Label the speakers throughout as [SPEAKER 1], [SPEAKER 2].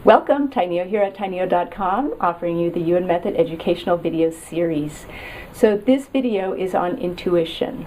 [SPEAKER 1] Welcome, Tai Njio here at tainjio.com, offering you the Yuen Method educational video series. So this video is on intuition,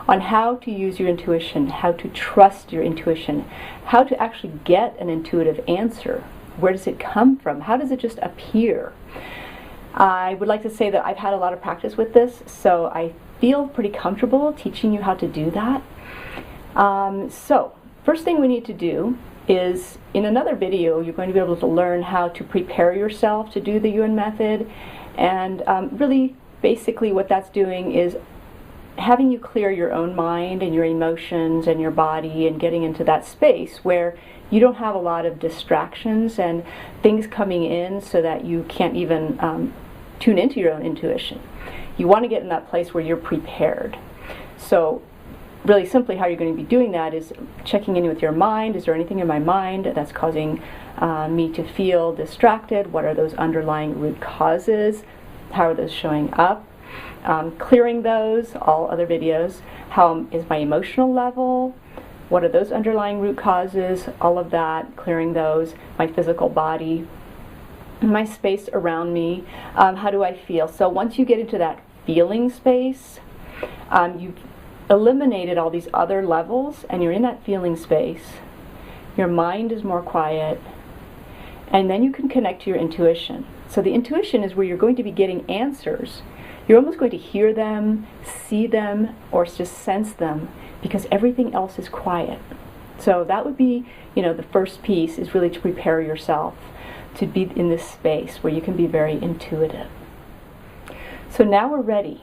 [SPEAKER 1] on how to use your intuition, how to trust your intuition, how to actually get an intuitive answer. Where does it come from? How does it just appear? I would like to say that I've had a lot of practice with this, so I feel pretty comfortable teaching you how to do that. So, first thing we need to do is, in another video, you're going to be able to learn how to prepare yourself to do the Yuen Method, and really, basically what that's doing is having you clear your own mind and your emotions and your body and getting into that space where you don't have a lot of distractions and things coming in so that you can't even tune into your own intuition. You want to get in that place where you're prepared. So really simply how you're going to be doing that is checking in with your mind. Is there anything in my mind that's causing me to feel distracted? What are those underlying root causes? How are those showing up? Clearing those, all other videos. How is my emotional level? What are those underlying root causes? All of that, clearing those. My physical body, my space around me. How do I feel? So once you get into that feeling space, you've eliminated all these other levels and you're in that feeling space. Your mind is more quiet, and then you can connect to your intuition. So the intuition is where you're going to be getting answers. You're almost going to hear them, see them, or just sense them because everything else is quiet. So that would be, the first piece is really to prepare yourself to be in this space where you can be very intuitive. So now we're ready.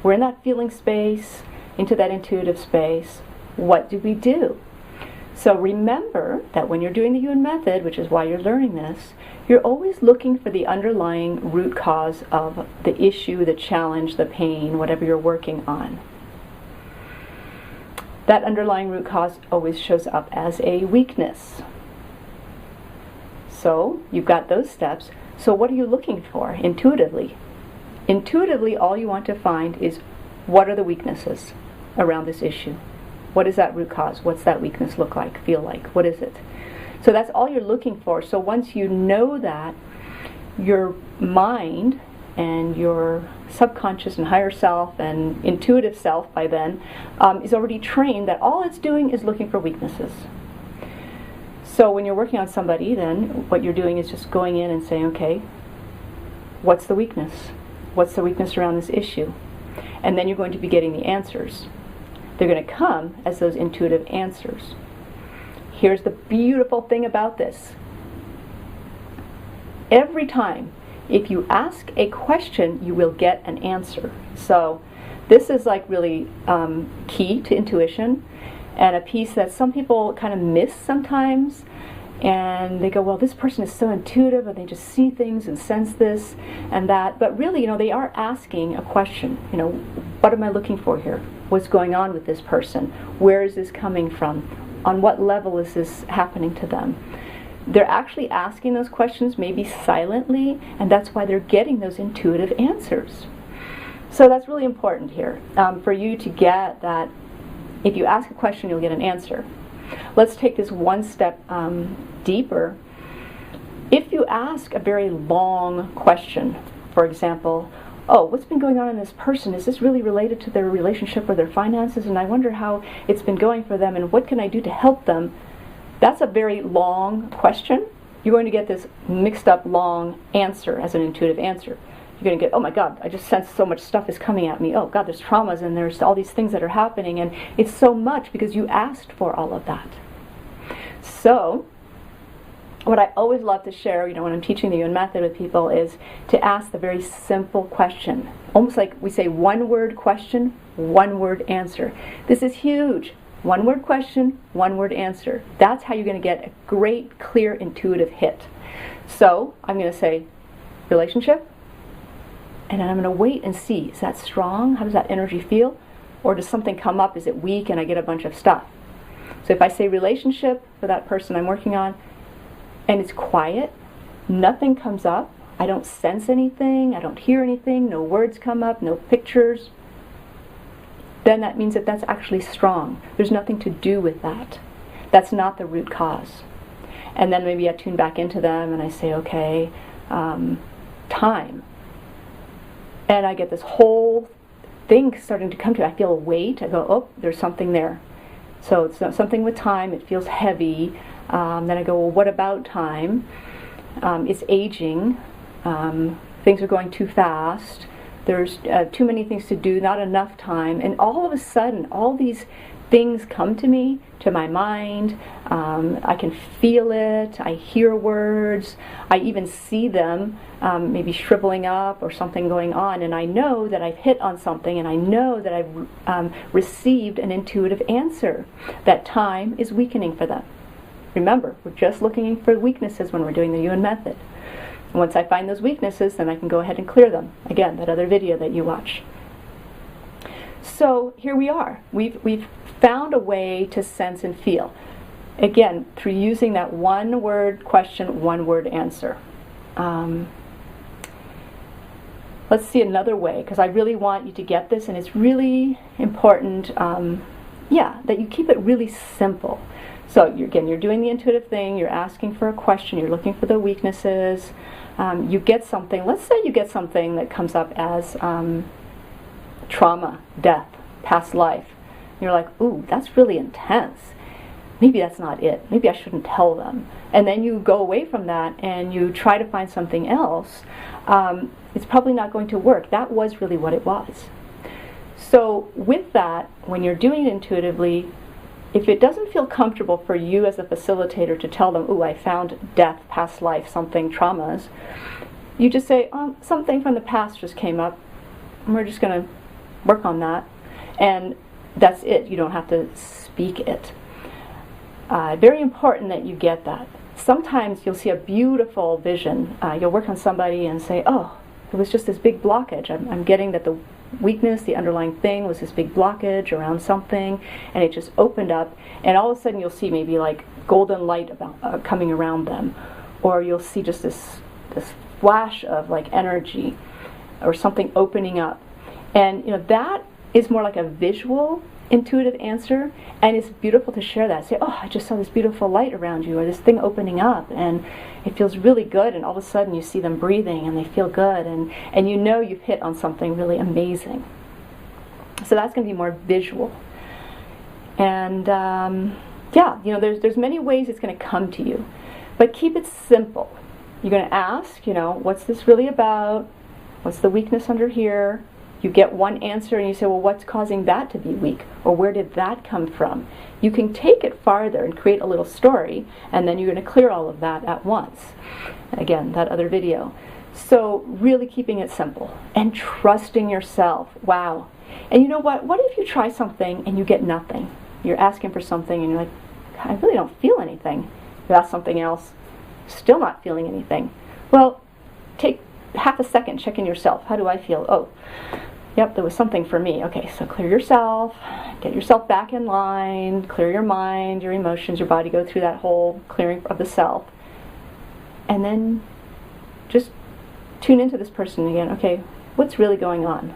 [SPEAKER 1] We're in that feeling space, into that intuitive space. What do we do? So remember that when you're doing the Yuen Method, which is why you're learning this, you're always looking for the underlying root cause of the issue, the challenge, the pain, whatever you're working on. That underlying root cause always shows up as a weakness. So you've got those steps. So what are you looking for intuitively? Intuitively, all you want to find is what are the weaknesses around this issue? What is that root cause? What's that weakness look like, feel like? What is it? So that's all you're looking for. So once you know that, your mind and your subconscious and higher self and intuitive self by then is already trained that all it's doing is looking for weaknesses. So when you're working on somebody, then what you're doing is just going in and saying, okay, what's the weakness? What's the weakness around this issue? And then you're going to be getting the answers. They're going to come as those intuitive answers. Here's the beautiful thing about this. Every time, if you ask a question, you will get an answer. So this is like really key to intuition, and a piece that some people kind of miss sometimes. And they go, well, this person is so intuitive, and they just see things and sense this and that. But really, they are asking a question. What am I looking for here? What's going on with this person? Where is this coming from? On what level is this happening to them? They're actually asking those questions, maybe silently, and that's why they're getting those intuitive answers. So that's really important here, for you to get that if you ask a question, you'll get an answer. Let's take this one step deeper. If you ask a very long question, for example, oh, what's been going on in this person? Is this really related to their relationship or their finances? And I wonder how it's been going for them, and what can I do to help them? That's a very long question. You're going to get this mixed up long answer as an intuitive answer. You're going to get, oh my God, I just sense so much stuff is coming at me. Oh God, there's traumas and there's all these things that are happening, and it's so much because you asked for all of that. So what I always love to share, when I'm teaching the Yuen Method with people, is to ask the very simple question. Almost like we say one word question, one word answer. This is huge. One word question, one word answer. That's how you're going to get a great, clear, intuitive hit. So I'm going to say relationship, and then I'm going to wait and see, is that strong? How does that energy feel? Or does something come up? Is it weak and I get a bunch of stuff? So if I say relationship for that person I'm working on, and it's quiet, nothing comes up, I don't sense anything, I don't hear anything, no words come up, no pictures, then that means that that's actually strong. There's nothing to do with that. That's not the root cause. And then maybe I tune back into them and I say, okay, time. And I get this whole thing starting to come to me. I feel a weight. I go, oh, there's something there. So it's something with time. It feels heavy. Then I go, well, what about time? It's aging. Things are going too fast. There's too many things to do, not enough time. And all of a sudden, all these things come to me, to my mind. I can feel it. I hear words. I even see them maybe shriveling up or something going on. And I know that I've hit on something, and I know that I've received an intuitive answer. That time is weakening for them. Remember, we're just looking for weaknesses when we're doing the Yuen method. And once I find those weaknesses, then I can go ahead and clear them. Again, that other video that you watch. So here we are. We've found a way to sense and feel. Again, through using that one-word question, one-word answer. Let's see another way, because I really want you to get this, and it's really important, that you keep it really simple. So you're doing the intuitive thing, you're asking for a question, you're looking for the weaknesses, you get something, let's say you get something that comes up as trauma, death, past life. You're like, ooh, that's really intense. Maybe that's not it. Maybe I shouldn't tell them. And then you go away from that and you try to find something else. It's probably not going to work. That was really what it was. So with that, when you're doing it intuitively, if it doesn't feel comfortable for you as a facilitator to tell them, ooh, I found death, past life, something, traumas, you just say, something from the past just came up, and we're just going to work on that. And that's it. You don't have to speak it. Very important that you get that. Sometimes you'll see a beautiful vision. You'll work on somebody and say, oh, it was just this big blockage. I'm getting that the weakness, the underlying thing, was this big blockage around something, and it just opened up, and all of a sudden you'll see maybe like golden light coming around them, or you'll see just this flash of like energy or something opening up. And that is more like a visual intuitive answer, and it's beautiful to share that. Say, oh, I just saw this beautiful light around you, or this thing opening up, and it feels really good, and all of a sudden you see them breathing and they feel good, and you know you've hit on something really amazing. So that's going to be more visual. And there's many ways it's going to come to you, but keep it simple. You're going to ask, what's this really about? What's the weakness under here? You get one answer and you say, well, what's causing that to be weak? Or where did that come from? You can take it farther and create a little story, and then you're going to clear all of that at once. Again, that other video. So really keeping it simple and trusting yourself. Wow. And you know what? What if you try something and you get nothing? You're asking for something and you're like, I really don't feel anything. You ask something else, still not feeling anything. Well, take half a second, check in yourself. How do I feel? Oh, yep, there was something for me. Okay, so clear yourself, get yourself back in line, clear your mind, your emotions, your body, go through that whole clearing of the self. And then just tune into this person again. Okay, what's really going on?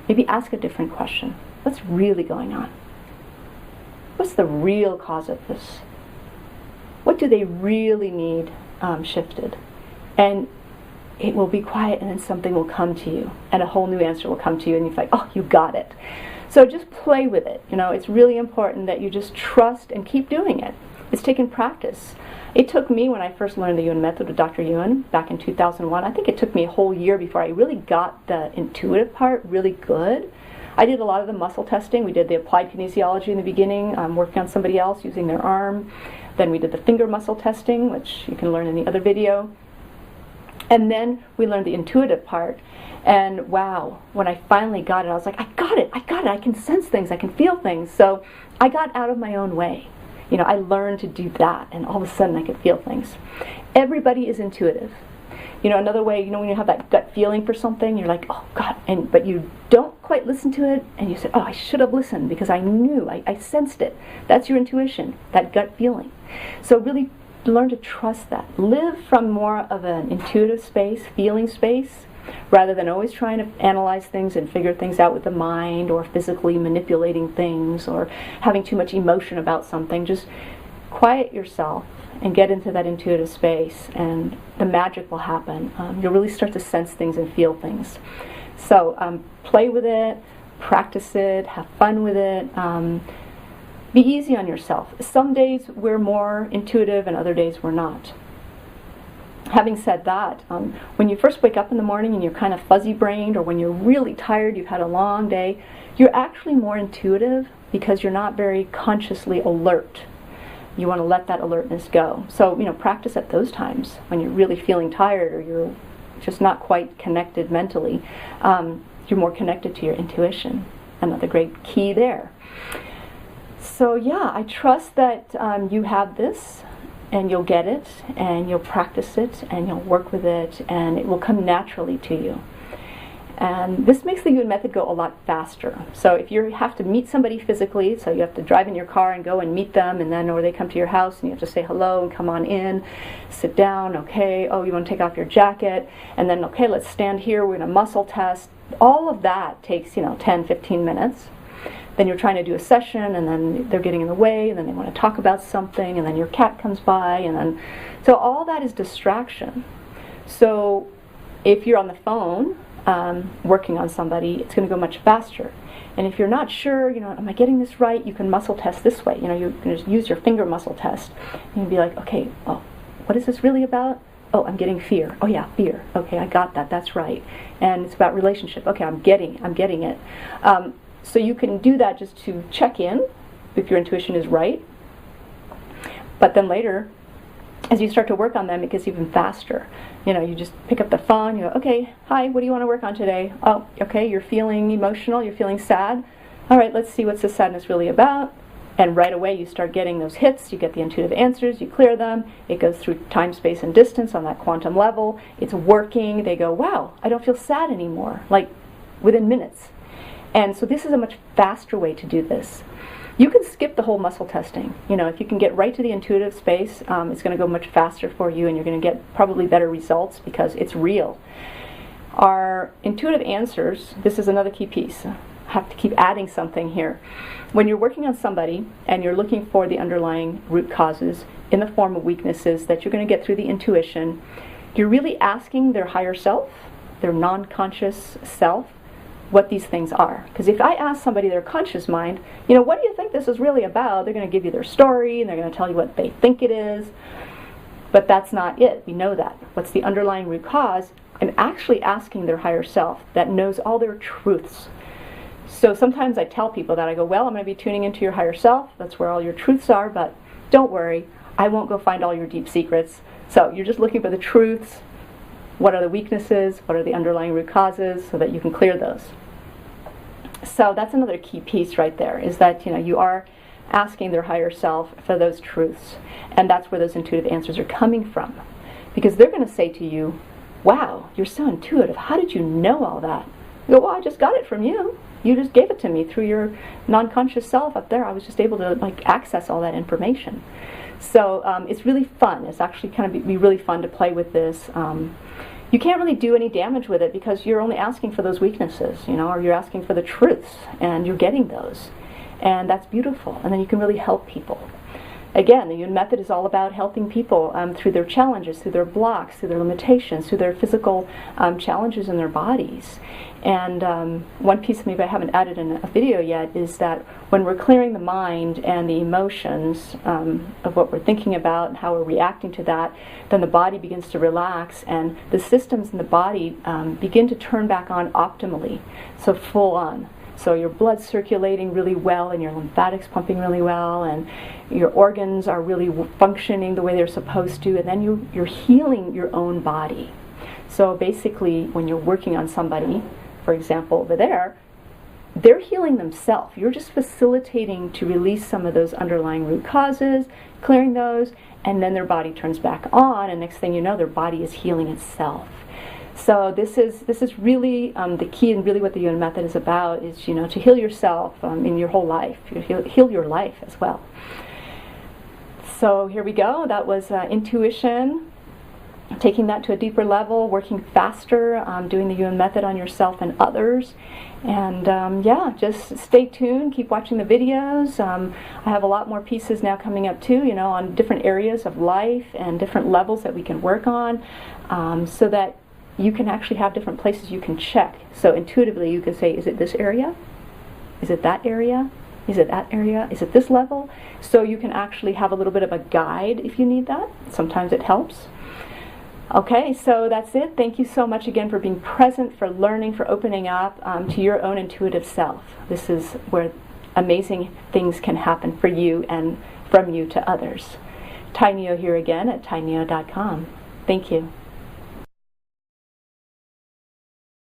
[SPEAKER 1] Maybe ask a different question. What's really going on? What's the real cause of this? What do they really need shifted? And it will be quiet, and then something will come to you, and a whole new answer will come to you, and you're like, oh, you got it. So just play with it. It's really important that you just trust and keep doing it. It's taken practice. It took me, when I first learned the Yuen method with Dr. Yuen back in 2001, I think it took me a whole year before I really got the intuitive part really good. I did a lot of the muscle testing. We did the applied kinesiology in the beginning, working on somebody else using their arm. Then we did the finger muscle testing, which you can learn in the other video. And then we learned the intuitive part. And wow, when I finally got it, I was like, I got it. I can sense things, I can feel things. So I got out of my own way. I learned to do that, and all of a sudden I could feel things. Everybody is intuitive. Another way, when you have that gut feeling for something, you're like, oh God, but you don't quite listen to it, and you say, oh, I should have listened because I knew, I sensed it. That's your intuition, that gut feeling. So really learn to trust that. Live from more of an intuitive space, feeling space, rather than always trying to analyze things and figure things out with the mind, or physically manipulating things, or having too much emotion about something. Just quiet yourself and get into that intuitive space, and the magic will happen. You'll really start to sense things and feel things. So play with it, practice it, have fun with it. Be easy on yourself. Some days we're more intuitive and other days we're not. Having said that, when you first wake up in the morning and you're kind of fuzzy-brained, or when you're really tired, you've had a long day, you're actually more intuitive because you're not very consciously alert. You want to let that alertness go. So, practice at those times when you're really feeling tired or you're just not quite connected mentally. You're more connected to your intuition. Another great key there. So yeah, I trust that you have this, and you'll get it, and you'll practice it, and you'll work with it, and it will come naturally to you. And this makes the Yuen Method go a lot faster. So if you have to meet somebody physically, so you have to drive in your car and go and meet them, and then, or they come to your house and you have to say hello and come on in, sit down, okay, oh, you want to take off your jacket, and then, okay, let's stand here, we're going to muscle test. All of that takes, 10, 15 minutes. Then you're trying to do a session, and then they're getting in the way, and then they want to talk about something, and then your cat comes by, and then, so all that is distraction. So if you're on the phone working on somebody, it's going to go much faster. And if you're not sure, am I getting this right, you can muscle test this way. You can just use your finger muscle test. And you'd be like, okay, oh, what is this really about? Oh, I'm getting fear. Oh yeah, fear. Okay, I got that. That's right. And it's about relationship. Okay, I'm getting it. So you can do that just to check in if your intuition is right. But then later, as you start to work on them, it gets even faster. You just pick up the phone, you go, okay, hi, what do you want to work on today? Oh, okay, you're feeling emotional, you're feeling sad. All right, let's see what's the sadness really about. And right away you start getting those hits, you get the intuitive answers, you clear them, it goes through time, space, and distance on that quantum level, it's working, they go, wow, I don't feel sad anymore, like within minutes. And so this is a much faster way to do this. You can skip the whole muscle testing. If you can get right to the intuitive space, it's going to go much faster for you, and you're going to get probably better results because it's real. Our intuitive answers, this is another key piece. I have to keep adding something here. When you're working on somebody and you're looking for the underlying root causes in the form of weaknesses that you're going to get through the intuition, you're really asking their higher self, their non-conscious self, what these things are. Because if I ask somebody their conscious mind, what do you think this is really about? They're going to give you their story, and they're going to tell you what they think it is. But that's not it. We know that. What's the underlying root cause? I'm actually asking their higher self that knows all their truths. So sometimes I tell people that, I go, well, I'm going to be tuning into your higher self. That's where all your truths are, but don't worry. I won't go find all your deep secrets. So you're just looking for the truths. What are the weaknesses? What are the underlying root causes, so that you can clear those? So that's another key piece right there, is that you are asking their higher self for those truths, and that's where those intuitive answers are coming from, because they're going to say to you, wow, you're so intuitive, how did you know all that? You go, well, I just got it from you. You just gave it to me through your non-conscious self up there. I was just able to access all that information. So it's really fun. It's actually kind of be really fun to play with this. You can't really do any damage with it because you're only asking for those weaknesses, or you're asking for the truths, and you're getting those. And that's beautiful. And then you can really help people. Again, the Yuen Method is all about helping people through their challenges, through their blocks, through their limitations, through their physical challenges in their bodies. And one piece maybe I haven't added in a video yet is that when we're clearing the mind and the emotions of what we're thinking about and how we're reacting to that, then the body begins to relax, and the systems in the body begin to turn back on optimally, so full on. So your blood's circulating really well, and your lymphatics pumping really well, and your organs are really functioning the way they're supposed to, and then you're healing your own body. So basically, when you're working on somebody, for example, over there, they're healing themselves. You're just facilitating to release some of those underlying root causes, clearing those, and then their body turns back on, and next thing you know, their body is healing itself. So this is really the key, and really what the Yuen Method is about is to heal yourself in your whole life. Heal your life as well. So here we go. That was intuition. taking that to a deeper level, working faster, doing the Yuen Method on yourself and others. And yeah, just stay tuned, keep watching the videos. I have a lot more pieces now coming up too, you know, on different areas of life and different levels that we can work on, so that you can actually have different places you can check. So intuitively you can say, is it this area? Is it that area? Is it that area? Is it this level? So you can actually have a little bit of a guide if you need that. Sometimes it helps. Okay, so that's it. Thank you so much again for being present, for learning, for opening up to your own intuitive self. This is where amazing things can happen for you and from you to others. Tai Njio here again at tainjio.com. Thank you.